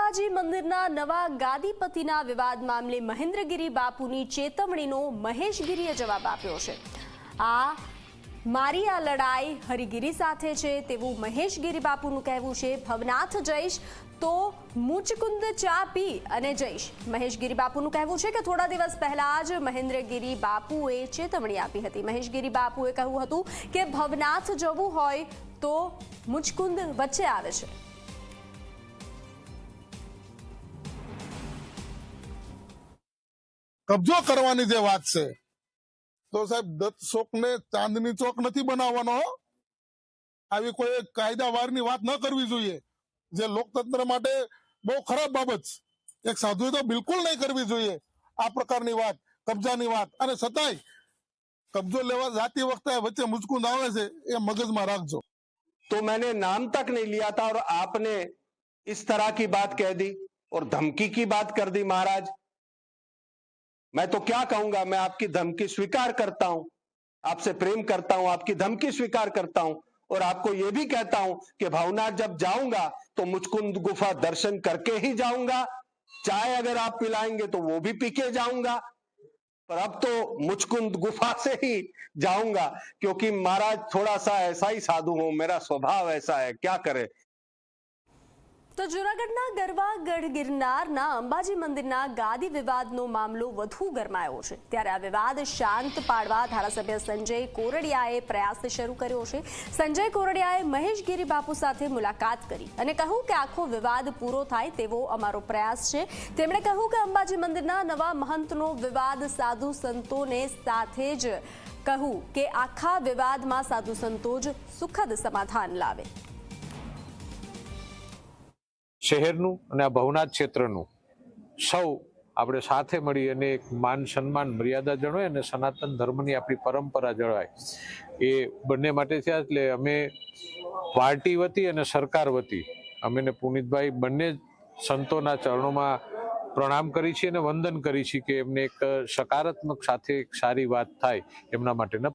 અંબાજી મંદિરના નવા ગાદીપતિના વિવાદ મામલે મહેન્દ્રગીરી બાપુની ચેતવણીનો મહેશગીરીએ જવાબ આપ્યો છે। મારી આ લડાઈ હરિગીરી સાથે છે તેવું મહેશગીરી બાપુનું કહેવું છે। ભવનાથ જઈશ તો મુચકુંદ ચા પી અને જઈશ। મહેશગીરી બાપુનું કહેવું છે કે થોડા દિવસ પહેલા જ મહેન્દ્રગીરી બાપુએ ચેતવણી આપી હતી। મહેશગીરી બાપુએ કહ્યું હતું કે ભવનાથ જવું હોય તો મુચકુંદ વચ્ચે આવે છે। કબજો કરવાની જે વાત છે તો સાહેબ દત્ત ચોક ને ચાંદની ચોક નથી બનાવવાનો। આવી કોઈ કાયદાવારની વાત ન કરવી જોઈએ, જે લોકતંત્ર માટે બહુ ખરાબ બાબત છે। એક સાધુએ તો બિલકુલ નહીં કરવી જોઈએ આ પ્રકારની વાત, કબજાની વાત। અને છતાંય કબજો લેવા જાતી વખતે વચ્ચે મુચકુંદ આવે છે એ મગજમાં રાખજો। तो मैंने नाम तक नहीं लिया था और आपने इस तरह की बात कह दी और धमकी की बात कर दी। महाराज, मैं तो क्या कहूंगा, मैं आपकी धमकी स्वीकार करता हूं, आपसे प्रेम करता हूं, आपकी धमकी स्वीकार करता हूं और आपको यह भी कहता हूं कि भवनाथ जब जाऊंगा तो मुचकुंद गुफा दर्शन करके ही जाऊंगा। चाय अगर आप पिलाएंगे तो वो भी पी के जाऊंगा, पर अब तो मुचकुंद गुफा से ही जाऊंगा, क्योंकि महाराज थोड़ा सा ऐसा ही साधु हूं, मेरा स्वभाव ऐसा है, क्या करे। तो जूनागढ़ना गरवागढ़ गिरनारना अंबाजी मंदिरना गादी विवादनो मामलो વધુ ગરમાયો છે। ત્યારે આ વિવાદ શાંત પાડવા ધારાસભ્ય સંજય કોરડિયાએ પ્રયાસ શરૂ કર્યો છે। સંજય કોરડિયાએ મહેશગીરી બાપુ સાથે મુલાકાત કરી અને કહ્યું કે આખો વિવાદ પૂરો થાય તેવો અમારો પ્રયાસ છે। તેમણે કહ્યું કે અંબાજી મંદિરના નવા મહંતનો વિવાદ સાધુ સંતોને સાથે જ કહ્યું કે આખા વિવાદમાં સાધુ સંતો જ સુખદ સમાધાન લાવે। શહેરનું અને આ ભવનાથ ક્ષેત્રનું સૌ આપણે સાથે મળી અને એક માન સન્માન મર્યાદા જળવાય અને સનાતન ધર્મની આપણી પરંપરા જળવાય એ બંને માટે છે। એટલે અમે પાર્ટી વતી અને સરકાર વતી અમે ને પુનિતભાઈ બંને સંતોના ચરણોમાં પ્રણામ કરી છીએ અને વંદન કરી છીએ કે એમને એક સકારાત્મક સાથે એક સારી વાત થાય એમના માટેના